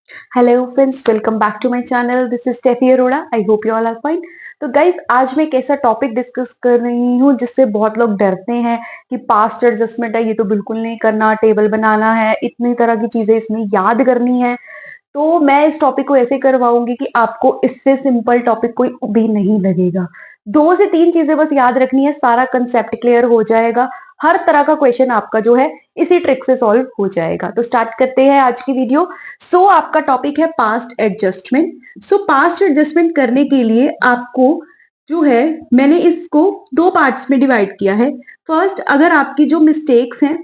Hello friends, welcome back to my channel. This is Steffi Arora. I hope you all are fine. तो guys, आज मैं एक ऐसा topic discuss कर रही हूँ जिससे बहुत लोग डरते हैं कि पास्ट एडजस्टमेंट है, ये तो बिल्कुल नहीं करना, टेबल बनाना है, इतनी तरह की चीजें इसमें याद करनी है। तो मैं इस टॉपिक को ऐसे करवाऊंगी कि आपको इससे सिंपल टॉपिक कोई भी नहीं लगेगा। 2 से 3 चीजें बस याद रखनी है, सारा कंसेप्ट क्लियर हो जाएगा। हर तरह का क्वेश्चन आपका जो है इसी ट्रिक से सॉल्व हो जाएगा। तो स्टार्ट करते हैं आज की वीडियो। आपका टॉपिक है पास्ट एडजस्टमेंट। पास्ट एडजस्टमेंट करने के लिए आपको जो है, मैंने इसको 2 पार्ट्स में डिवाइड किया है। फर्स्ट, अगर आपकी जो मिस्टेक्स हैं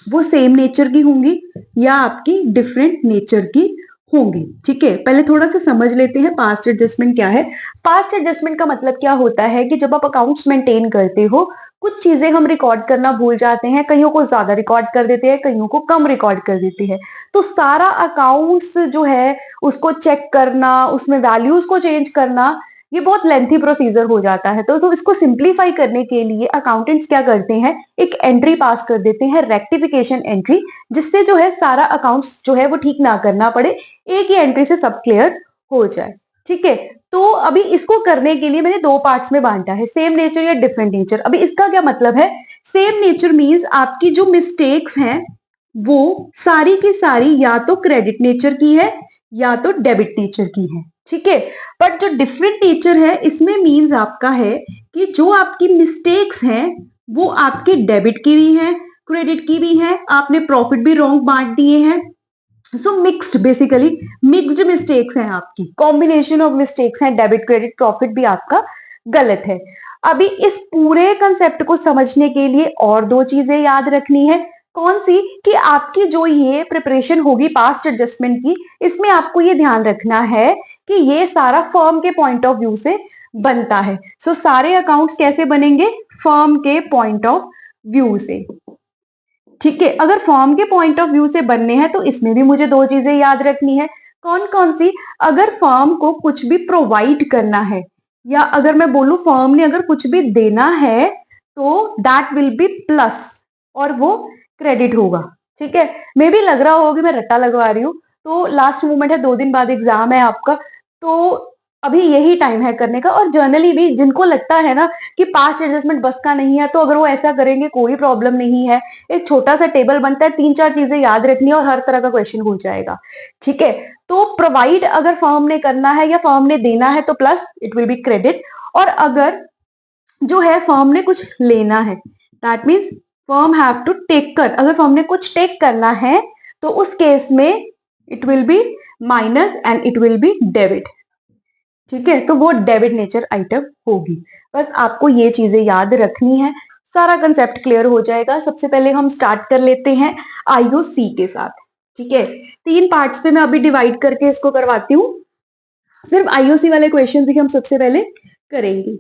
वो सेम नेचर की होंगी या आपकी डिफरेंट नेचर की होंगी। ठीक है, पहले थोड़ा सा समझ लेते हैं पास्ट एडजस्टमेंट क्या है। पास्ट एडजस्टमेंट का मतलब क्या होता है कि जब आप अकाउंट्स मेंटेन करते हो, कुछ चीजें हम रिकॉर्ड करना भूल जाते हैं, कईयों को ज्यादा रिकॉर्ड कर देते हैं, कईयों को कम रिकॉर्ड कर देते हैं। तो सारा अकाउंट्स जो है उसको चेक करना, उसमें वैल्यूज को चेंज करना, ये बहुत लेंथी प्रोसीजर हो जाता है। तो इसको सिंप्लीफाई करने के लिए अकाउंटेंट्स क्या करते हैं, एक एंट्री पास कर देते हैं, रेक्टिफिकेशन एंट्री, जिससे जो है सारा अकाउंट्स जो है वो ठीक ना करना पड़े, एक ही एंट्री से सब क्लियर हो जाए। ठीक है, तो अभी इसको करने के लिए मैंने 2 पार्ट्स में बांटा है, सेम नेचर या डिफरेंट नेचर। अभी इसका क्या मतलब है? सेम नेचर मीन्स आपकी जो मिस्टेक्स हैं वो सारी की सारी या तो क्रेडिट नेचर की है या तो डेबिट नेचर की है। ठीक है, बट जो डिफरेंट नेचर है इसमें मीन्स आपका है कि जो आपकी मिस्टेक्स हैं वो आपके डेबिट की भी है, क्रेडिट की भी है, आपने प्रॉफिट भी रॉन्ग बांट दिए हैं। मिक्स्ड, बेसिकली मिक्स्ड मिस्टेक्स हैं आपकी, कॉम्बिनेशन ऑफ मिस्टेक्स हैं, डेबिट क्रेडिट प्रॉफिट भी आपका गलत है। अभी इस पूरे कंसेप्ट को समझने के लिए और 2 चीजें याद रखनी है। कौन सी? कि आपकी जो ये प्रिपरेशन होगी पास्ट एडजस्टमेंट की, इसमें आपको ये ध्यान रखना है कि ये सारा फर्म के पॉइंट ऑफ व्यू से बनता है। सारे अकाउंट्स कैसे बनेंगे? फर्म के पॉइंट ऑफ व्यू से। ठीक है, अगर फॉर्म के पॉइंट ऑफ व्यू से बनने हैं तो इसमें भी मुझे 2 चीजें याद रखनी है। कौन कौन सी? अगर फॉर्म को कुछ भी प्रोवाइड करना है, या अगर मैं बोलूं फॉर्म ने अगर कुछ भी देना है, तो दैट विल बी प्लस और वो क्रेडिट होगा। ठीक है, मे भी लग रहा होगा मैं रट्टा लगवा रही हूँ, तो लास्ट मोमेंट है, 2 दिन बाद एग्जाम है आपका, तो अभी यही टाइम है करने का। और जर्नली भी जिनको लगता है ना कि पास्ट एडजस्टमेंट बस का नहीं है, तो अगर वो ऐसा करेंगे कोई प्रॉब्लम नहीं है। एक छोटा सा टेबल बनता है, 3-4 चीजें याद रखनी है और हर तरह का क्वेश्चन हो जाएगा। ठीक है, तो प्रोवाइड अगर फर्म ने करना है या फर्म ने देना है तो plus, it will be credit. और अगर जो है फर्म ने कुछ लेना है, that means firm have to take कर, अगर फर्म ने कुछ टेक करना है तो उस केस में it will be minus and it will be debit. ठीक है, तो वो डेबिट नेचर आइटम होगी। बस आपको ये चीजें याद रखनी है, सारा कंसेप्ट क्लियर हो जाएगा। सबसे पहले हम स्टार्ट कर लेते हैं आईओसी के साथ। ठीक है, 3 पार्ट्स पे मैं अभी डिवाइड करके इसको करवाती हूँ। सिर्फ आईओसी वाले क्वेश्चन ही हम सबसे पहले करेंगे।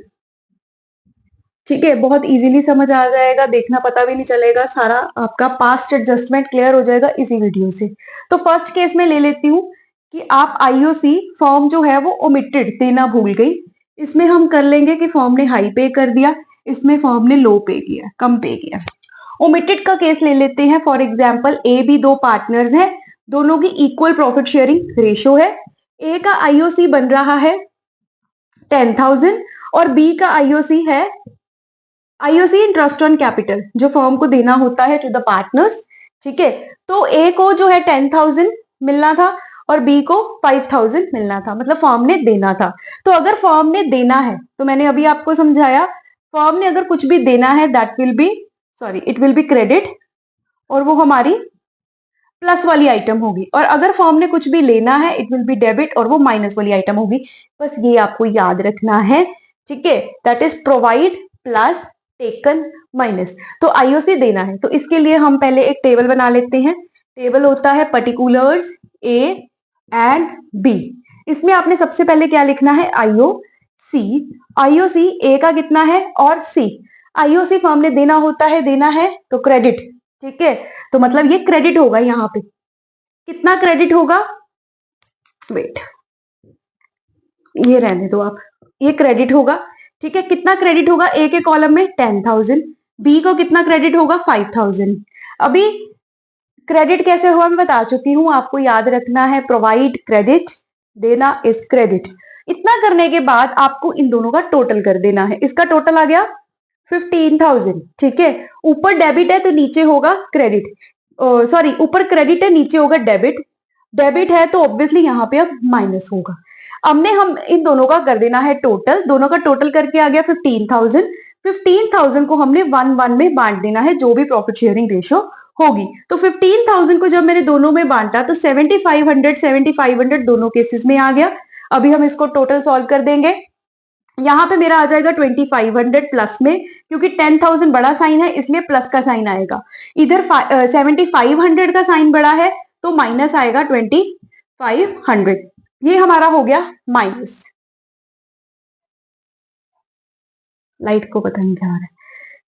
ठीक है, बहुत इजीली समझ आ जाएगा, देखना पता भी नहीं चलेगा, सारा आपका पास्ट एडजस्टमेंट क्लियर हो जाएगा इसी वीडियो से। तो फर्स्ट केस में ले लेती हूँ कि आप आईओसी फॉर्म जो है वो ओमिटेड देना भूल गई। इसमें हम कर लेंगे कि फॉर्म ने हाई पे कर दिया, इसमें फॉर्म ने लो पे किया, कम पे किया। ओमिटेड का केस ले लेते हैं। For example, A B 2 partners हैं, दोनों की इक्वल प्रॉफिट शेयरिंग रेशो है। ए का आईओसी बन रहा है 10,000 और बी का आईओसी है आईओसी इंटरेस्ट ऑन कैपिटल, जो फर्म को देना होता है टू द पार्टनर्स। ठीक है, तो ए को जो है 10,000 मिलना था और बी को 5,000 मिलना था, मतलब फर्म ने देना था। तो अगर फर्म ने देना है, तो मैंने अभी आपको समझाया, फर्म ने अगर कुछ भी देना है that will B, sorry, it will be credit, और वो हमारी प्लस वाली आइटम होगी। और अगर फर्म ने कुछ भी लेना है इट विल बी डेबिट और वो माइनस वाली आइटम होगी। बस ये आपको याद रखना है। ठीक है, that is provide plus taken minus. तो आईओसी देना है तो इसके लिए हम पहले एक टेबल बना लेते हैं। टेबल होता है पर्टिकुलर्स ए एंड बी। इसमें आपने सबसे पहले क्या लिखना है? आईओसी। आईओसी ए का कितना है और सी। आईओसी फर्म ने देना है तो क्रेडिट। ठीक है, तो मतलब ये क्रेडिट होगा। यहाँ पे कितना क्रेडिट होगा? वेट, ये रहने दो आप, ये क्रेडिट होगा। ठीक है, कितना क्रेडिट होगा? ए के कॉलम में 10,000, बी को कितना क्रेडिट होगा? 5,000। अभी क्रेडिट कैसे हुआ मैं बता चुकी हूं, आपको याद रखना है प्रोवाइड क्रेडिट, देना इज क्रेडिट। इतना करने के बाद आपको इन दोनों का टोटल कर देना है। इसका टोटल आ गया 15,000, ठीक है। ऊपर डेबिट है तो नीचे होगा क्रेडिट, सॉरी ऊपर क्रेडिट है नीचे होगा डेबिट, डेबिट है तो ऑब्वियसली यहाँ पे अब माइनस होगा। हमने हम इन दोनों का कर देना है टोटल, दोनों का टोटल करके आ गया 15,000। 15,000 को हमने 1-1 में बांट देना है, जो भी प्रॉफिट शेयरिंग रेशो होगी। तो 15,000 को जब मैंने दोनों में बांटा तो 7,500 दोनों केसेस में आ गया। अभी हम इसको टोटल सॉल्व कर देंगे। यहाँ पे मेरा आ जाएगा 2,500 प्लस में, क्योंकि 10,000 बड़ा साइन है इसलिए प्लस का साइन आएगा। इधर 7,500 का साइन बड़ा है तो माइनस आएगा 2,500। ये हमारा हो गया माइनस। लाइट को पता नहीं क्या आ रहा है।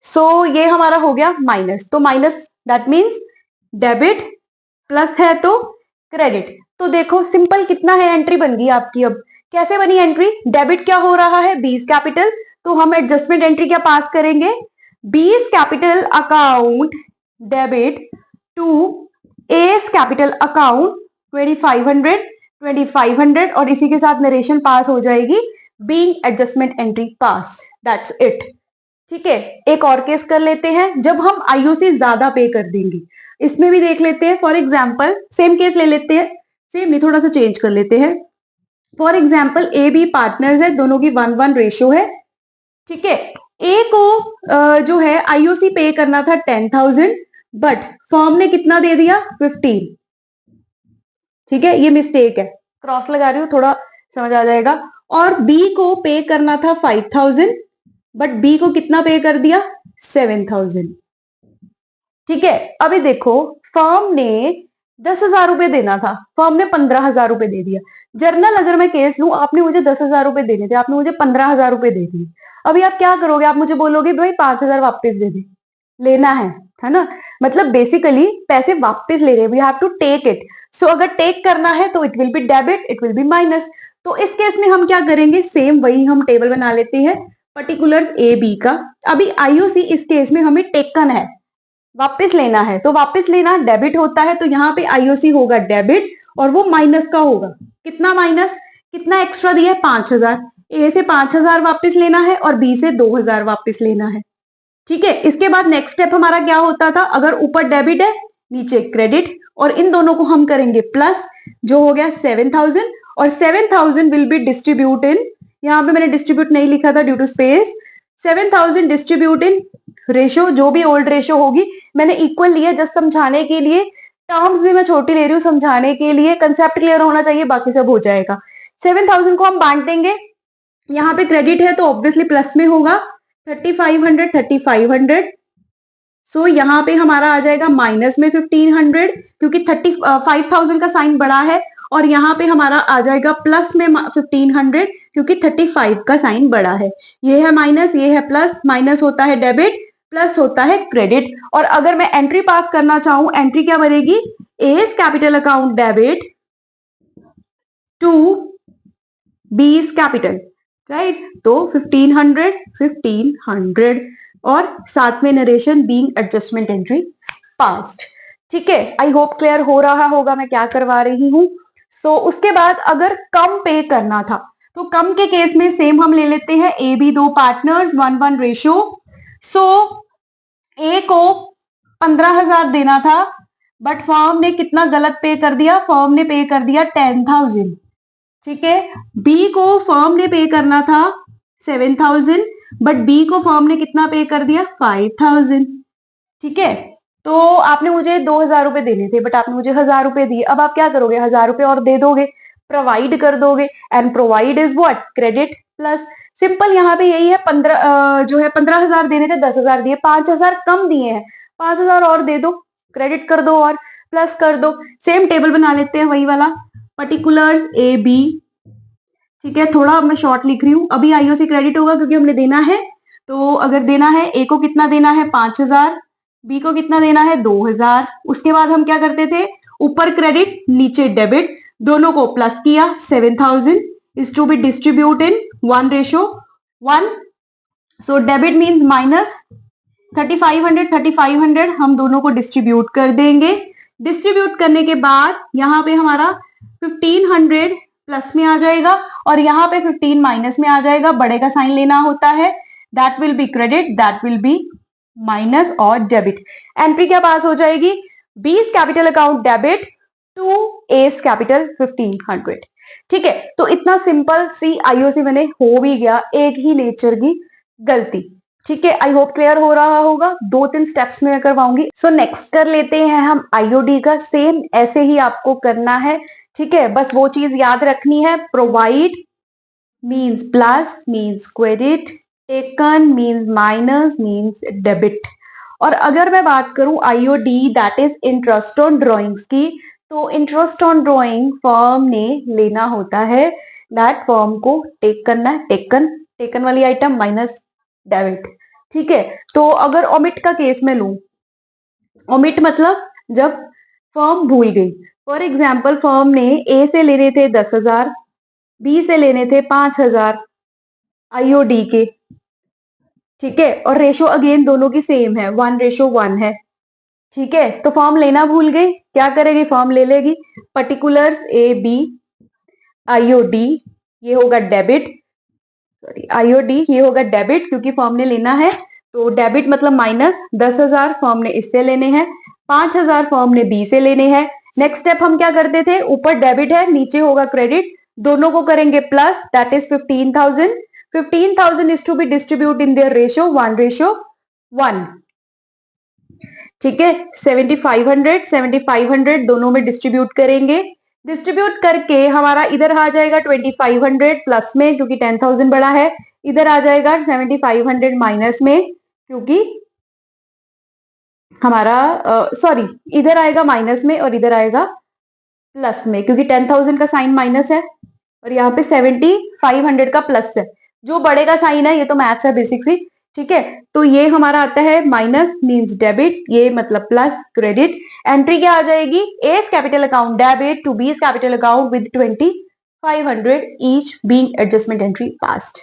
सो ये हमारा हो गया माइनस, तो minus that means debit, plus है तो क्रेडिट। तो देखो सिंपल कितना है, एंट्री बन गई आपकी। अब कैसे बनी एंट्री, डेबिट क्या हो रहा है, बीस कैपिटल, तो हम एडजस्टमेंट एंट्री क्या पास करेंगे, B's capital account debit to S capital account 2,500 और इसी के साथ नरेशन पास हो जाएगी, being adjustment entry pass, that's it. ठीक है, एक और केस कर लेते हैं जब हम आईओसी ज्यादा पे कर देंगे, इसमें भी देख लेते हैं। फॉर एग्जाम्पल सेम केस ले लेते हैं, सेम नहीं थोड़ा सा चेंज कर लेते हैं। For example A B partners है, दोनों की 1-1 रेशियो है, ठीक है। ए को जो है आईओसी पे करना था 10,000, बट फर्म ने कितना दे दिया 15, ठीक है, ये मिस्टेक है, क्रॉस लगा रही हूं थोड़ा समझ आ जाएगा। और बी को पे करना था 5,000, बट बी को कितना पे कर दिया 7,000, ठीक है। अभी देखो फर्म ने 10,000 रुपए देना था, फर्म ने 15,000 रुपए दे दिया। जर्नल अगर मैं केस लूं, आपने मुझे 10,000 रुपए देने थे, आपने मुझे 15,000 रुपए दे दिए। अभी आप क्या करोगे, आप मुझे बोलोगे भाई 5,000 वापस दे दे, लेना है ना, मतलब बेसिकली पैसे वापस ले रहे हैं, we have to take it. So अगर टेक करना है तो it will be debit, it will be minus. तो इस केस में हम क्या करेंगे, सेम वही हम टेबल बना लेते हैं, पर्टिकुलर्स ए बी का। अभी आईओसी इस केस में हमें टेकन है, वापस लेना है, तो वापस लेना डेबिट होता है, तो यहाँ पे आईओसी होगा डेबिट और वो माइनस का होगा। कितना माइनस, कितना एक्स्ट्रा दिया है 5,000, ए से 5,000 वापस लेना है और बी से 2,000 वापस लेना है, ठीक है। इसके बाद नेक्स्ट स्टेप हमारा क्या होता था, अगर ऊपर डेबिट है नीचे क्रेडिट, और इन दोनों को हम करेंगे प्लस, जो हो गया 7,000, और 7,000 विल बी डिस्ट्रीब्यूट इन, यहाँ पे मैंने डिस्ट्रीब्यूट नहीं लिखा था due to space, 7,000 distribute in ratio, जो भी ओल्ड रेशो होगी मैंने इक्वल लिया जस्ट समझाने के लिए, टर्म्स भी मैं छोटी ले रही हूँ समझाने के लिए, कंसेप्ट क्लियर होना चाहिए, बाकी सब हो जाएगा। 7,000 को हम बांट देंगे, यहाँ पे क्रेडिट है तो ऑब्वियसली प्लस में होगा, 3,500 सो यहाँ पे हमारा आ जाएगा माइनस में 1,500, क्योंकि 5,000 का साइन बड़ा है, और यहाँ पे हमारा आ जाएगा प्लस में 1,500, क्योंकि 35 का साइन बड़ा है। ये है माइनस, ये है प्लस, माइनस होता है डेबिट, प्लस होता है क्रेडिट। और अगर मैं एंट्री पास करना चाहूं, एंट्री क्या बनेगी, S capital account debit to B's capital, right, तो 1,500 और साथ में narration being adjustment entry passed, ठीक है। आई होप क्लियर हो रहा होगा मैं क्या करवा रही हूं। सो उसके बाद अगर कम पे करना था, तो कम के केस में सेम हम ले लेते हैं, ए बी दो पार्टनर्स 1-1 रेशियो। सो ए को 15,000 देना था, बट फर्म ने कितना गलत पे कर दिया, फर्म ने पे कर दिया 10,000, ठीक है। बी को फर्म ने पे करना था 7,000, बट बी को फर्म ने कितना पे कर दिया 5,000, ठीक है। तो आपने मुझे 2,000 रुपए देने थे, बट आपने मुझे 1,000 रुपए दिए। अब आप क्या करोगे, 1,000 रुपए और दे दोगे, प्रोवाइड कर दोगे, and provide is what, credit plus. Simple यहाँ पे यही है, 15,000 देने थे, 10,000 दिए, 5,000 कम दिए हैं, 5,000 और दे दो, क्रेडिट कर दो और प्लस कर दो। सेम टेबल बना लेते हैं वही वाला, पर्टिकुलर्स ए बी, ठीक है। थोड़ा मैं शॉर्ट लिख रही हूं, अभी आईओसी क्रेडिट होगा क्योंकि हमने देना है, तो अगर देना है ए को कितना देना है 5,000, बी को कितना देना है 2,000। उसके बाद हम क्या करते थे, ऊपर क्रेडिट नीचे डेबिट, दोनों को प्लस किया, 7,000 is to be distribute in 1:1। So debit means minus 3,500 हम दोनों को डिस्ट्रीब्यूट कर देंगे, डिस्ट्रीब्यूट करने के बाद यहाँ पे हमारा 1500 प्लस में आ जाएगा और यहाँ पे 15 माइनस में आ जाएगा, बड़े का साइन लेना होता है, that will be credit, that will be minus और डेबिट। एंट्री क्या पास हो जाएगी, B's capital account debit to S capital 1500। ठीक है, तो इतना सिंपल सी आईओसी मैंने हो भी गया, एक ही नेचर की गलती। ठीक है, आई होप क्लियर हो रहा होगा, 2-3 स्टेप्स में करवाऊंगी। सो नेक्स्ट कर लेते हैं हम आईओडी का, सेम ऐसे ही आपको करना है। ठीक है, बस वो चीज याद रखनी है, provide means plus means credit, taken means minus means debit. और अगर मैं बात करूं IOD that is interest on drawings की, तो इंटरेस्ट ऑन ड्रॉइंग फर्म ने लेना होता है, दैट फर्म को टेक करना है, टेकन वाली आइटम माइनस डेबिट। ठीक है, तो अगर ओमिट का केस में लूं, ओमिट मतलब जब फर्म भूल गई, फॉर एग्जाम्पल फर्म ने ए से लेने थे 10,000, बी से लेने थे 5,000 आईओडी के। ठीक है, और रेशो अगेन दोनों की सेम है, 1:1 है। ठीक है, तो फॉर्म लेना भूल गई, क्या करेगी, फॉर्म ले लेगी, पर्टिकुलर्स ए बी, आईओडी ये होगा डेबिट, सॉरी आईओडी ये होगा डेबिट क्योंकि फॉर्म ने लेना है, तो डेबिट मतलब माइनस 10,000 फॉर्म ने इससे लेने हैं, 5,000 फॉर्म ने बी से लेने हैं। नेक्स्ट स्टेप हम क्या करते थे, ऊपर डेबिट है नीचे होगा क्रेडिट, दोनों को करेंगे plus, that is 15,000। 15,000 is to be distribute in their ratio 1:1। ठीक है, 7,500 दोनों में डिस्ट्रीब्यूट करेंगे, डिस्ट्रीब्यूट करके हमारा इधर आ जाएगा 2,500 प्लस में क्योंकि 10,000 बड़ा है, इधर आ जाएगा 7,500 माइनस में क्योंकि हमारा सॉरी इधर आएगा माइनस में और इधर आएगा प्लस में क्योंकि 10,000 का साइन माइनस है और यहाँ पे 7,500 का प्लस है, जो बड़े का साइन है, ये तो मैथ्स है बेसिक सी। ठीक है, तो ये हमारा आता है माइनस मींस डेबिट, ये मतलब प्लस क्रेडिट। एंट्री क्या आ जाएगी, A's capital account debit to B's capital account with 2,500 each being adjustment entry passed.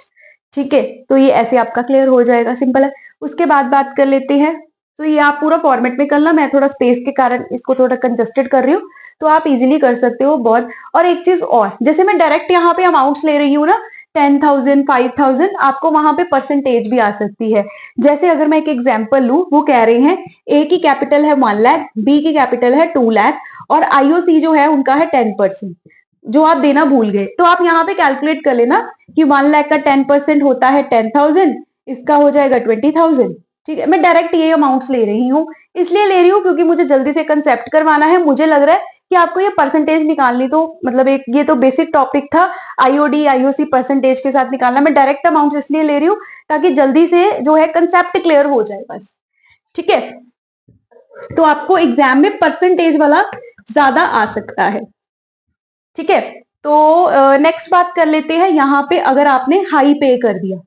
ठीक है, तो ये ऐसे आपका क्लियर हो जाएगा, सिंपल है। उसके बाद बात कर लेते हैं, तो ये आप पूरा फॉर्मेट में करना, मैं थोड़ा स्पेस के कारण इसको थोड़ा कंजस्टेड कर रही हूँ, तो आप इजीली कर सकते हो बहुत। और एक चीज और, जैसे मैं डायरेक्ट यहाँ पे अमाउंट्स ले रही हूँ ना, 10,000 5,000, आपको वहां पे परसेंटेज भी आ सकती है। जैसे अगर मैं एक एग्जांपल लूं, वो कह रहे हैं ए की कैपिटल है 1 लाख, बी की कैपिटल है 2 लाख और आईओसी जो है उनका है 10%, जो आप देना भूल गए, तो आप यहाँ पे कैलकुलेट कर लेना कि 1 लाख का 10% होता है 10,000, इसका हो जाएगा 20,000। ठीक है, मैं डायरेक्ट ये अमाउंट्स ले रही हूँ, इसलिए ले रही हूँ क्योंकि मुझे जल्दी से कंसेप्ट करवाना है। मुझे लग रहा है कि आपको ये परसेंटेज निकालनी, तो मतलब एक ये तो बेसिक टॉपिक था, आईओडी आईओसी परसेंटेज के साथ निकालना, मैं डायरेक्ट अमाउंट्स इसलिए ले रही हूँ ताकि जल्दी से जो है कंसेप्ट क्लियर हो जाए बस। ठीक है, तो आपको एग्जाम में परसेंटेज वाला ज्यादा आ सकता है। ठीक है, तो नेक्स्ट बात कर लेते हैं, यहाँ पे अगर आपने हाई पे कर दिया,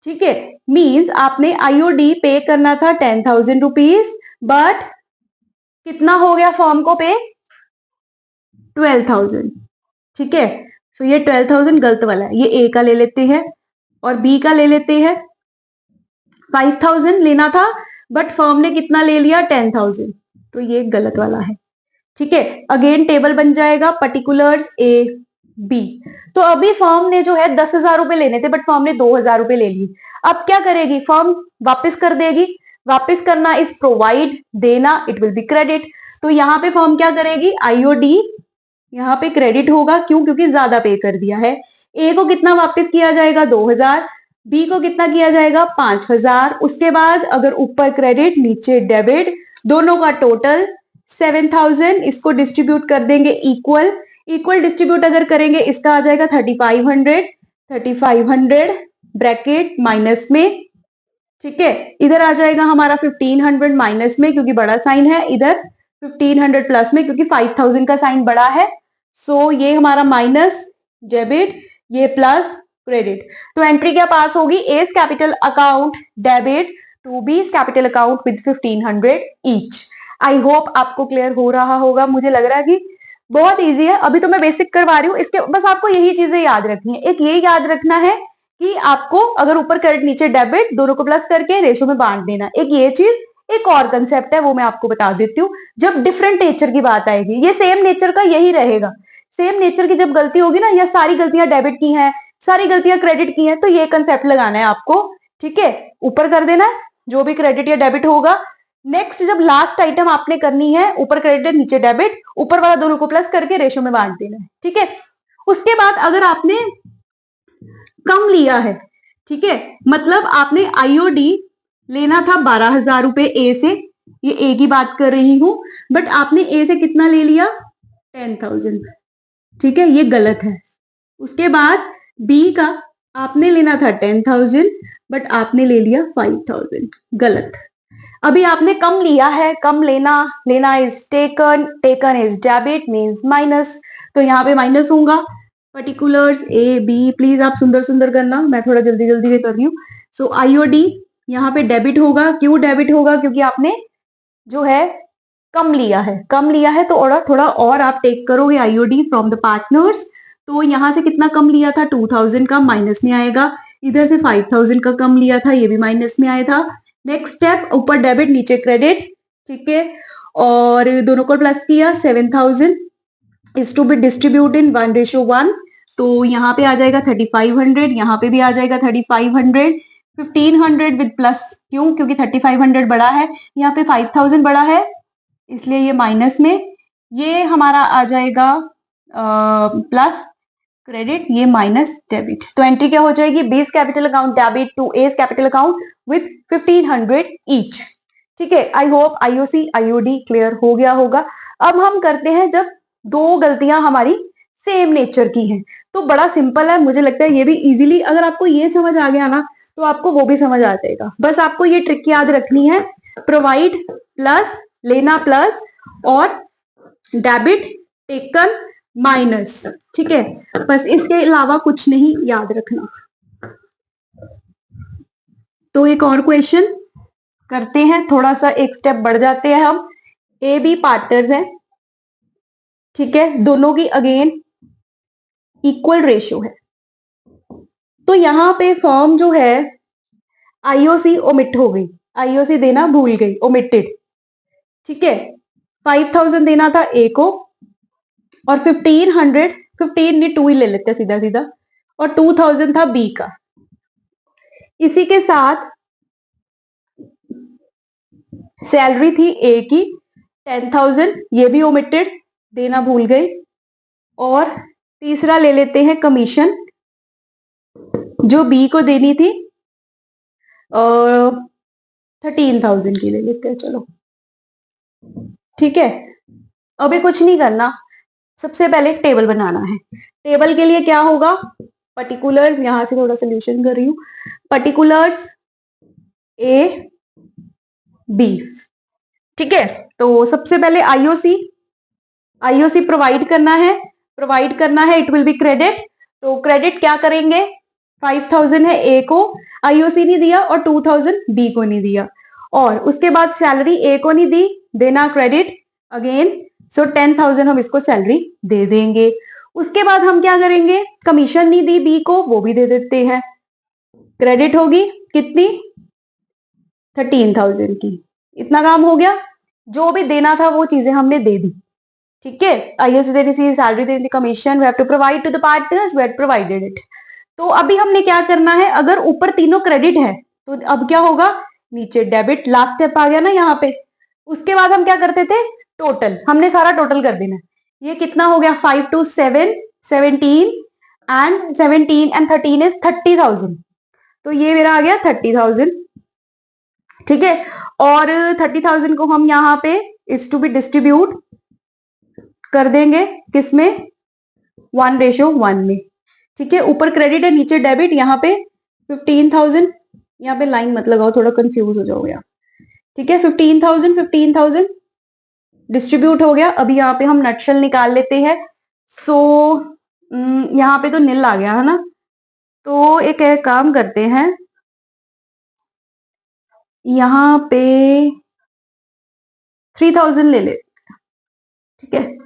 ठीक है, मींस आपने आईओडी पे करना था 10,000 रुपीज, बट कितना हो गया फॉर्म को पे, 12,000। ठीक है, सो ये 12,000 गलत वाला है, ये ए का ले लेते हैं और बी का ले लेते हैं। 5,000 लेना था बट फर्म ने कितना ले लिया, 10,000, तो ये गलत वाला है। ठीक है, अगेन टेबल बन जाएगा, पर्टिकुलर्स ए बी। तो अभी फर्म ने जो है 10,000 रुपए लेने थे बट फर्म ने 2,000 रुपए ले लिए, अब क्या करेगी फर्म, वापस कर देगी। वापस करना इज प्रोवाइड, देना इट विल बी क्रेडिट। तो यहाँ पे फर्म क्या करेगी, आईओडी यहाँ पे क्रेडिट होगा, क्यों, क्योंकि ज्यादा पे कर दिया है। ए को कितना वापस किया जाएगा, 2,000, बी को कितना किया जाएगा, 5,000। उसके बाद अगर ऊपर क्रेडिट नीचे डेबिट, दोनों का टोटल 7,000, इसको डिस्ट्रीब्यूट कर देंगे इक्वल, इक्वल डिस्ट्रीब्यूट अगर करेंगे इसका आ जाएगा 3,500 ब्रैकेट माइनस में। ठीक है, इधर आ जाएगा हमारा 1,500 माइनस में क्योंकि बड़ा साइन है, इधर 1,500 प्लस में क्योंकि 5,000 का साइन बड़ा है। सो ये हमारा माइनस डेबिट, ये प्लस क्रेडिट। तो एंट्री क्या पास होगी, A's capital account debit to B's capital account with 1,500 each. I hope आपको क्लियर हो रहा होगा, मुझे लग रहा है कि बहुत इजी है। अभी तो मैं बेसिक करवा रही हूँ, इसके बस आपको यही चीजें याद रखनी है। एक ये याद रखना है कि आपको अगर ऊपर क्रेडिट नीचे डेबिट, दोनों को प्लस करके रेशो में बांट देना, एक ये चीज। एक और कंसेप्ट है वो मैं आपको बता देती हूँ। जब डिफरेंट नेचर की बात आएगी, ये सेम नेचर का यही रहेगा। सेम नेचर की जब गलती होगी ना, या सारी गलतियां डेबिट की हैं, सारी गलतियां क्रेडिट की हैं, तो ये कंसेप्ट लगाना है आपको। ठीक है, ऊपर कर देना है जो भी क्रेडिट या डेबिट होगा। नेक्स्ट जब लास्ट आइटम आपने करनी है, ऊपर क्रेडिट नीचे डेबिट, ऊपर वाला दोनों को प्लस करके रेशो में बांट देना है। ठीक है, उसके बाद अगर आपने कम लिया है, ठीक है, मतलब आपने आईओडी लेना था 12,000 रुपए ए से, ये ए की बात कर रही हूं, बट आपने ए से कितना ले लिया, 10,000। ठीक है, ये गलत है। उसके बाद बी का आपने लेना था 10,000, बट आपने ले लिया 5,000, गलत। अभी आपने कम लिया है, कम लेना is taken, taken is debit means minus, तो यहाँ पे माइनस होगा। पर्टिकुलर्स ए बी, प्लीज आप सुंदर सुंदर करना, मैं थोड़ा जल्दी जल्दी में कर रही हूँ। सो आईओडी यहाँ पे डेबिट होगा। क्यों डेबिट होगा, क्योंकि आपने जो है कम लिया है, कम लिया है, तो थोड़ा और आप टेक करोगे आईओडी फ्रॉम द पार्टनर्स। तो यहां से कितना कम लिया था, 2,000 का, माइनस में आएगा। इधर से 5,000 का कम लिया था, ये भी माइनस में आया था। नेक्स्ट स्टेप, ऊपर डेबिट नीचे क्रेडिट। ठीक है, और दोनों को प्लस किया, 7,000 is to be distribute in 1:1, तो यहाँ पे आ जाएगा 3,500, यहाँ पे भी आ जाएगा 3,500, 1,500 विद प्लस। क्यों, क्योंकि 3,500 बड़ा है, यहाँ पे 5,000 बड़ा है, इसलिए ये माइनस में। ये हमारा आ जाएगा प्लस क्रेडिट, ये माइनस डेबिट। तो एंट्री क्या हो जाएगी, B's capital account debit to S capital account with 1,500 each. ठीक है, I hope IOC IOD clear हो गया होगा। अब हम करते हैं जब दो गलतियां हमारी सेम नेचर की हैं, तो बड़ा सिंपल है, मुझे लगता है ये भी इजीली, अगर आपको ये समझ आ गया ना तो आपको वो भी समझ आ जाएगा। बस आपको ये ट्रिक याद रखनी है, प्रोवाइड प्लस, लेना प्लस, और डेबिट टेकन माइनस। ठीक है, बस इसके अलावा कुछ नहीं याद रखना। तो एक और क्वेश्चन करते हैं, थोड़ा सा एक स्टेप बढ़ जाते हैं हम। ए बी पार्टनर्स हैं, ठीक है, दोनों की अगेन इक्वल रेशियो है, तो यहां पे फॉर्म जो है आईओसी ओमिट हो गई, आईओसी देना भूल गई, ओमिटेड। ठीक है, 5,000 देना था ए को, और 1,500, 15 नहीं 2 ही ले लेते सीधा सीधा, और 2,000 था बी का। इसी के साथ सैलरी थी ए की 10,000, ये भी ओमिटेड, देना भूल गई। और तीसरा ले लेते हैं कमीशन, जो बी को देनी थी 13,000 की ले लेते हैं, चलो ठीक है। अभी कुछ नहीं करना, सबसे पहले टेबल बनाना है। टेबल के लिए क्या होगा, पर्टिकुलर, यहां से थोड़ा सोल्यूशन कर रही हूं, पर्टिकुलर्स ए बी। ठीक है, तो सबसे पहले आईओसी, आईओसी प्रोवाइड करना है, प्रोवाइड करना है, इट विल बी क्रेडिट। तो क्रेडिट क्या करेंगे, 5,000 है ए को, आईओसी नहीं दिया, और 2,000 बी को नहीं दिया, और उसके बाद सैलरी ए को नहीं दी, देना क्रेडिट अगेन, सो 10,000 हम इसको सैलरी दे देंगे। उसके बाद हम क्या करेंगे, कमीशन नहीं दी बी को, वो भी दे देते हैं, क्रेडिट होगी कितनी, 13,000 की। इतना काम हो गया, जो भी देना था वो चीजें हमने दे दी। ठीक है, आईओसी देनी थी, सैलरी देनी थी, commission we have to provide to the partners, we have provided it. तो अभी हमने क्या करना है, अगर ऊपर तीनों क्रेडिट है तो अब क्या होगा, नीचे डेबिट, लास्ट स्टेप आ गया ना यहाँ पे। उसके बाद हम क्या करते थे, टोटल, हमने सारा टोटल कर देना। ये कितना हो गया, 5 to 7, 17 एंड 17 एंड 13 इज 30,000, तो ये मेरा आ गया 30,000। ठीक है, और 30,000 को हम यहाँ पे इज टू बी डिस्ट्रीब्यूट कर देंगे, किसमें, 1:1 में। ठीक है, ऊपर क्रेडिट है नीचे डेबिट, यहाँ पे 15,000, यहाँ पे लाइन मत लगाओ, थोड़ा कंफ्यूज हो जाओगे आप। ठीक है, 15,000 डिस्ट्रीब्यूट हो गया। अभी यहाँ पे हम नटशेल निकाल लेते हैं। सो यहाँ पे तो निल आ गया है ना, तो एक काम करते हैं, यहाँ पे 3,000 ले ले। ठीक है,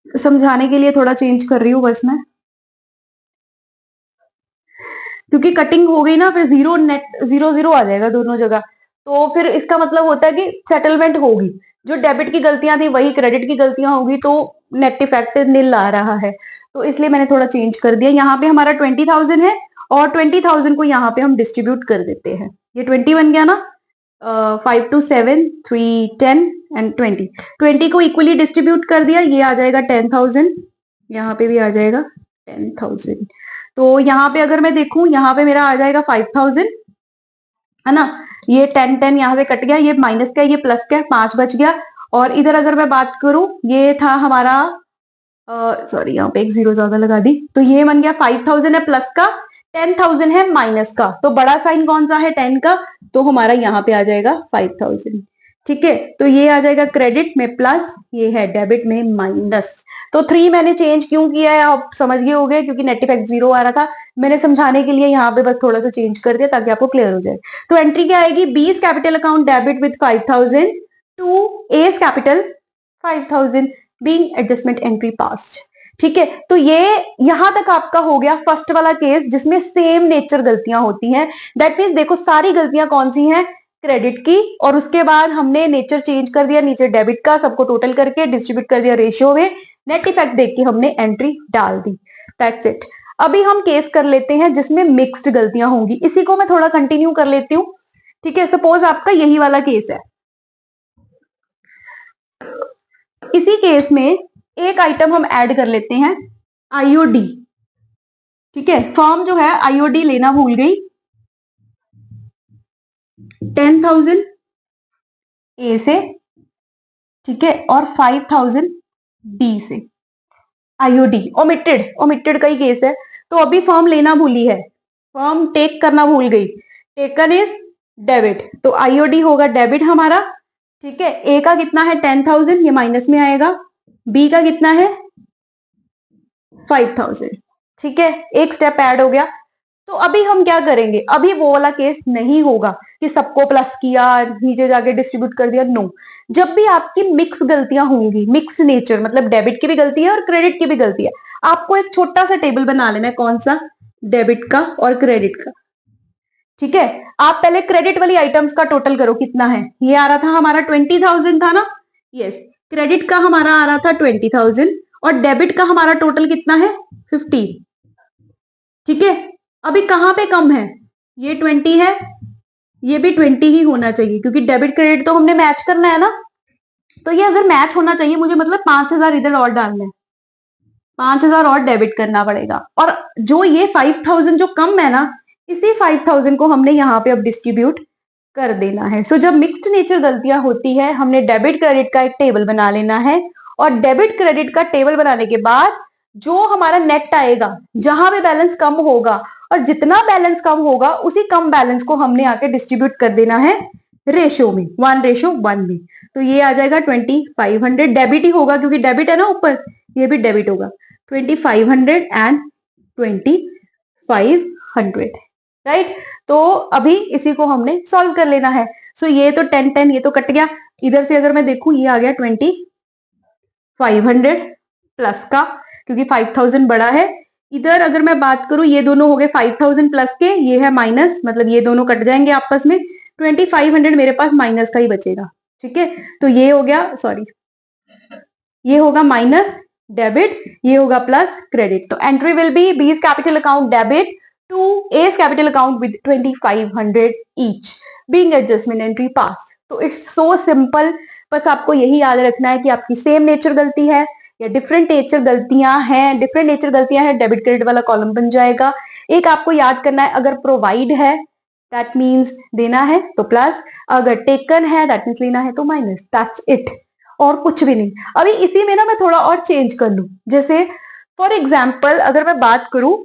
समझाने के लिए थोड़ा चेंज कर रही हूँ बस मैं, क्योंकि कटिंग हो गई ना, फिर जीरो नेट, 0 0 आ जाएगा दोनों जगह, तो फिर इसका मतलब होता है कि सेटलमेंट होगी। जो डेबिट की गलतियां थी वही क्रेडिट की गलतियां होगी, तो नेट इफेक्ट नील आ रहा है। तो इसलिए मैंने थोड़ा चेंज कर दिया। यहाँ पे हमारा 20,000 है और 20,000 को यहाँ पे हम डिस्ट्रीब्यूट कर देते हैं। ये 20 बन गया ना, 5 to 7, 3, 10 एंड 20। 20 को इक्वली डिस्ट्रीब्यूट कर दिया, ये आ जाएगा 10,000, यहाँ पे भी आ जाएगा 10,000। तो यहाँ पे अगर मैं देखूं, यहाँ पे मेरा आ जाएगा 5,000, है ना। ये 10 यहाँ से कट गया, ये माइनस का ये प्लस का 5 बच गया। और इधर अगर मैं बात करूं, ये था हमारा, सॉरी यहाँ पे एक जीरो ज्यादा लगा दी, तो ये बन गया 5,000 है प्लस का, 10,000 है माइनस का। तो बड़ा साइन कौन सा है, 10 का, तो हमारा यहाँ पे आ जाएगा 5,000। ठीक है, तो ये आ जाएगा क्रेडिट में प्लस, ये है डेबिट में माइनस। तो 3 मैंने चेंज क्यों किया है आप समझ गए होंगे, क्योंकि नेट इफेक्ट 0 आ रहा था। मैंने समझाने के लिए यहाँ पे बस थोड़ा सा चेंज कर दिया ताकि आपको क्लियर हो जाए। तो एंट्री क्या आएगी, B's capital account debit with 5,000 to S capital 5,000 being adjustment entry passed. ठीक है, तो ये यहां तक आपका हो गया फर्स्ट वाला केस जिसमें सेम नेचर गलतियां होती हैं। दैट मीन्स देखो सारी गलतियां कौन सी हैं, क्रेडिट की, और उसके बाद हमने नेचर चेंज कर दिया, नीचे डेबिट का, सबको टोटल करके डिस्ट्रीब्यूट कर दिया रेशियो में, नेट इफेक्ट देख के हमने एंट्री डाल दी। That's it. अभी हम केस कर लेते हैं जिसमें मिक्स्ड गलतियां होंगी, इसी को मैं थोड़ा कंटिन्यू कर लेती हूँ। ठीक है, सपोज आपका यही वाला केस है। इसी केस में एक आइटम हम ऐड कर लेते हैं, आईओडी। ठीक है, फर्म जो है आईओडी लेना भूल गई, 10,000 ए से, ठीक है, और 5,000 बी से। आईओडी ओमिटेड का ही केस है। तो अभी फर्म लेना भूली है, फर्म टेक करना भूल गई, टेकन इज डेबिट, तो आईओडी होगा डेबिट हमारा। ठीक है, ए का कितना है 10,000, ये माइनस में आएगा, बी का कितना है 5,000। ठीक है, एक स्टेप ऐड हो गया। तो अभी हम क्या करेंगे, अभी वो वाला केस नहीं होगा कि सबको प्लस किया नीचे जाके डिस्ट्रीब्यूट कर दिया, नो। जब भी आपकी मिक्स गलतियां होंगी, मिक्स नेचर मतलब डेबिट की भी गलती है और क्रेडिट की भी गलती है, आपको एक छोटा सा टेबल बना लेना है, कौन सा, डेबिट का और क्रेडिट का। ठीक है, आप पहले क्रेडिट वाली आइटम्स का टोटल करो कितना है, ये आ रहा था हमारा 20,000 था ना, यस। क्रेडिट का हमारा आ रहा था 20,000 और डेबिट का हमारा टोटल कितना है 15। ठीक है, अभी कहां पे कम है, ये 20 है, ये भी 20 ही होना चाहिए क्योंकि डेबिट क्रेडिट तो हमने मैच करना है ना। तो ये अगर मैच होना चाहिए मुझे, मतलब 5,000 इधर और डालना है, 5,000 और डेबिट करना पड़ेगा। और जो ये 5,000 जो कम है ना, इसी 5,000 को हमने यहाँ पे अब डिस्ट्रीब्यूट कर देना है। सो जब मिक्स्ड नेचर गलतियां होती है, हमने डेबिट क्रेडिट का एक टेबल बना लेना है, और डेबिट क्रेडिट का टेबल बनाने के बाद जो हमारा नेट आएगा, जहां पे बैलेंस कम होगा, और जितना बैलेंस कम होगा उसी कम बैलेंस को हमने आके डिस्ट्रीब्यूट कर देना है रेशियो में, 1:1 में। तो ये आ जाएगा 2,500, डेबिट ही होगा क्योंकि डेबिट है ना ऊपर, ये भी डेबिट होगा, 2,500 एंड 2,500, राइट। तो अभी इसी को हमने सॉल्व कर लेना है। सो ये तो 10 ये तो कट गया, इधर से अगर मैं देखूं ये आ गया 2,500 प्लस का, क्योंकि 5,000 बड़ा है। इधर अगर मैं बात करूं, ये दोनों हो गए 5,000 प्लस के, ये है माइनस, मतलब ये दोनों कट जाएंगे आपस में, 2,500 मेरे पास माइनस का ही बचेगा। ठीक है, तो ये हो गया, सॉरी, ये होगा माइनस डेबिट, ये होगा प्लस क्रेडिट। तो entry will be B's capital account debit to S capital account with 2,500 each being adjustment entry pass. तो इट्स सो सिंपल, बस आपको यही याद रखना है कि आपकी सेम नेचर गलती है या डिफरेंट नेचर गलतियां हैं, डिफरेंट नेचर गलतियां हैं, डेबिट क्रेडिट वाला कॉलम बन जाएगा। एक आपको याद करना है, अगर प्रोवाइड है दैट मीन्स देना है तो प्लस, अगर टेकन है दैट मीन्स लेना है तो माइनस, दैट्स इट, और कुछ भी नहीं। अभी इसी में ना मैं थोड़ा और चेंज कर लू, जैसे फॉर एग्जाम्पल अगर मैं बात करूं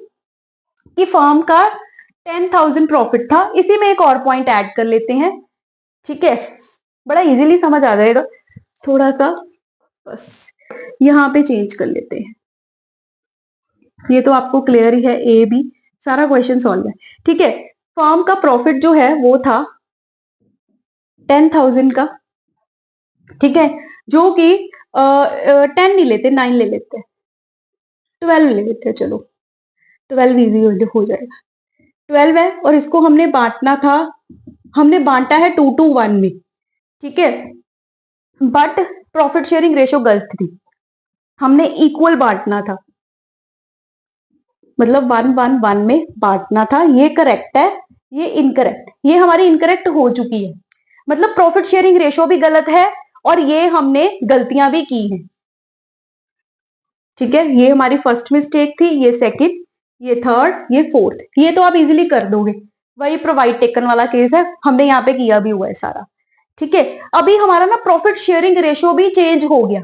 कि फर्म का 10,000 प्रॉफिट था, इसी में एक और पॉइंट ऐड कर लेते हैं। ठीक है, बड़ा इजीली समझ आ जाएगा, थोड़ा सा बस यहां पे चेंज कर लेते हैं। ये तो आपको क्लियर ही है, ए बी सारा क्वेश्चन सॉल्व है। ठीक है, फर्म का प्रॉफिट जो है वो था 10,000 का, ठीक है, जो कि 10 नहीं लेते, 9 ले लेते, 12 ले लेते हैं, चलो 12 इजी हो जाएगा। 12 है और इसको हमने बांटना था हमने बांटा है 2:1 में, ठीक है, बट प्रॉफिट शेयरिंग रेशो गलत थी, हमने इक्वल बांटना था, मतलब 1:1 में बांटना था। ये करेक्ट है, ये इनकरेक्ट, ये हमारी इनकरेक्ट हो चुकी है, मतलब प्रॉफिट शेयरिंग रेशो भी गलत है और ये हमने गलतियां भी की हैं, ठीक है। ये हमारी फर्स्ट मिस्टेक थी, ये सेकंड, ये थर्ड, ये फोर्थ, ये तो आप इजीली कर दोगे, वही प्रोवाइड टेकन वाला केस है, हमने यहाँ पे किया भी हुआ है सारा, ठीक है। अभी हमारा ना प्रॉफिट शेयरिंग रेशो भी चेंज हो गया,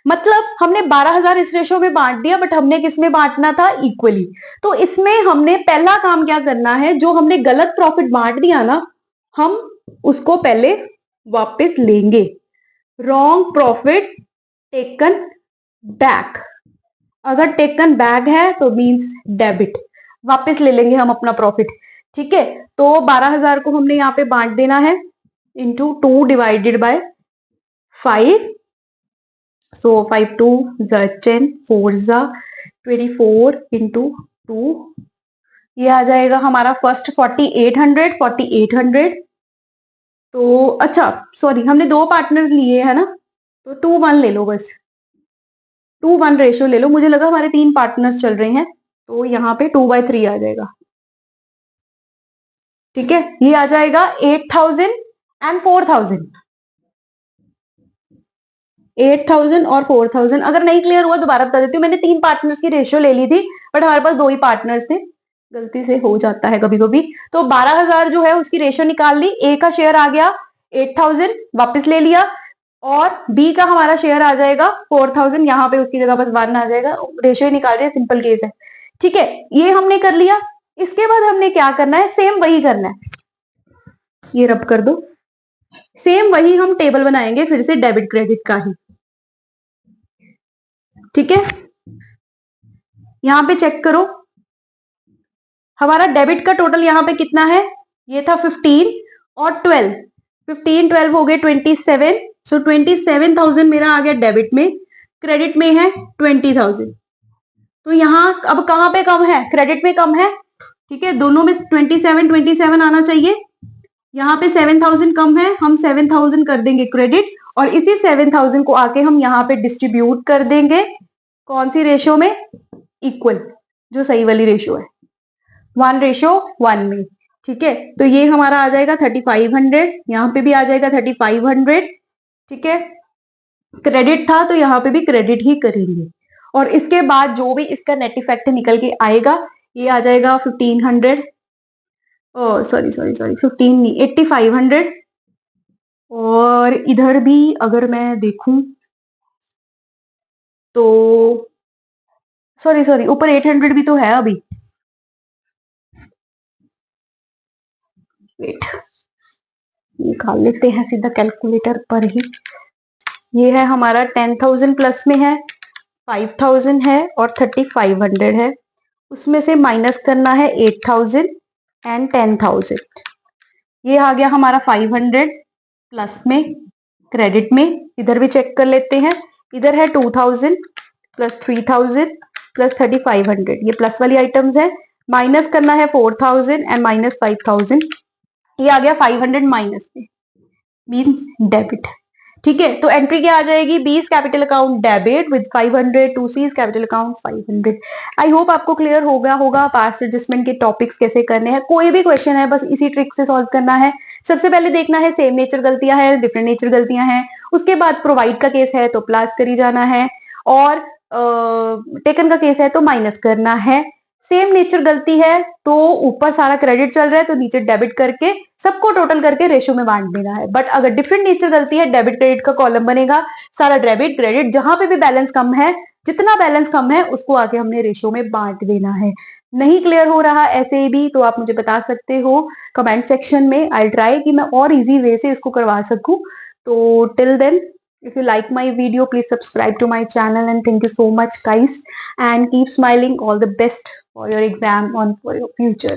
मतलब हमने 12,000 इस रेशो में बांट दिया, बट हमने किस में बांटना था, इक्वली। तो इसमें हमने पहला काम क्या करना है, जो हमने गलत प्रॉफिट बांट दिया ना, हम उसको पहले वापस लेंगे, रॉन्ग प्रॉफिट टेकन बैक। अगर टेकन बैक है तो मींस डेबिट, वापस ले लेंगे हम अपना प्रॉफिट, ठीक है। तो 12,000 को हमने यहाँ पे बांट देना है into 2 divided by 5, so 5 2 10, 4 24 into 2, ये आ जाएगा हमारा फर्स्ट 4800। तो अच्छा सॉरी, हमने दो पार्टनर्स लिए है ना, तो 2:1 ले लो, बस 2:1 रेशियो ले लो, मुझे लगा हमारे 3 पार्टनर्स चल रहे हैं, तो यहाँ पे 2/3 आ जाएगा, ठीक है। ये आ जाएगा 8,000 एंड 4,000, 8,000 और 4,000। अगर नहीं क्लियर हुआ दोबारा बता देती हूँ, मैंने 3 पार्टनर्स की रेशियो ले ली थी, बट हमारे पास 2 ही पार्टनर्स थे, गलती से हो जाता है कभी कभी। तो 12,000 जो है उसकी रेशियो निकाल ली, ए का शेयर आ गया 8,000, वापस ले लिया, और बी का हमारा शेयर आ जाएगा 4,000, यहाँ पे उसकी जगह बस 1 आ जाएगा, रेशियो निकाल रहे हैं, सिंपल केस है, ठीक है। ये हमने कर लिया, इसके बाद हमने क्या करना है, सेम वही करना है, ये रब कर दो, सेम वही हम टेबल बनाएंगे फिर से डेबिट क्रेडिट का ही, ठीक है। यहां पे चेक करो, हमारा डेबिट का टोटल यहां पे कितना है, ये था 15 और 12, 15 12 हो गए 27, सो 27,000 मेरा आ गया डेबिट में, क्रेडिट में है 20,000। तो यहां अब कहां पे कम है, क्रेडिट में कम है, ठीक है, दोनों में 27 आना चाहिए, यहाँ पे 7,000 कम है, हम 7,000 कर देंगे क्रेडिट, और इसी 7,000 को आके हम यहाँ पे डिस्ट्रीब्यूट कर देंगे, कौन सी रेशियो में, इक्वल, जो सही वाली रेशियो है, 1:1 में, ठीक है। तो ये हमारा आ जाएगा 3,500, यहाँ पे भी आ जाएगा 3,500, ठीक है। क्रेडिट था तो यहाँ पे भी क्रेडिट ही करेंगे, और इसके बाद जो भी इसका नेट इफेक्ट निकल के आएगा, ये आ जाएगा 1,500, सॉरी सॉरी सॉरी 15 नहीं, 8,500। और इधर भी अगर मैं देखूं तो सॉरी सॉरी, ऊपर 800 भी तो है अभी, वेट निकाल लेते हैं सीधा कैलकुलेटर पर ही। ये है हमारा 10,000 प्लस में है, 5,000 है और 3,500 है, उसमें से माइनस करना है 8,000 एंड 10,000, ये आ गया हमारा 500 प्लस में क्रेडिट में। इधर भी चेक कर लेते हैं, इधर है 2,000 प्लस 3,000 प्लस 3,500, ये प्लस वाली आइटम्स है, माइनस करना है 4,000 एंड माइनस 5,000, ये आ गया 500 माइनस में, मीन्स डेबिट, ठीक है। तो एंट्री क्या आ जाएगी, B's capital account debit with 500 to C's capital account 500। I hope आपको क्लियर हो गया होगा पास्ट एडजस्टमेंट के टॉपिक्स कैसे करने हैं, कोई भी क्वेश्चन है बस इसी ट्रिक से सॉल्व करना है। सबसे पहले देखना है सेम नेचर गलतियां हैं, डिफरेंट नेचर गलतियां हैं, उसके बाद प्रोवाइड का केस है तो प्लस करी जाना है, और टेकन का केस है तो माइनस करना है। सेम नेचर गलती है तो ऊपर सारा क्रेडिट चल रहा है तो नीचे डेबिट करके सबको टोटल करके रेशियो में बांट देना है। बट अगर डिफरेंट नेचर गलती है, डेबिट क्रेडिट का कॉलम बनेगा, सारा डेबिट क्रेडिट, जहां पे भी बैलेंस कम है, जितना बैलेंस कम है उसको आके हमने रेशियो में बांट देना है। नहीं क्लियर हो रहा ऐसे भी तो आप मुझे बता सकते हो कमेंट सेक्शन में, आई ट्राई कि मैं और इजी वे से इसको करवा सकूं। तो till then, if you like my video, please subscribe to my channel, and thank you so much guys, and keep smiling. All the best for your exam on for your future.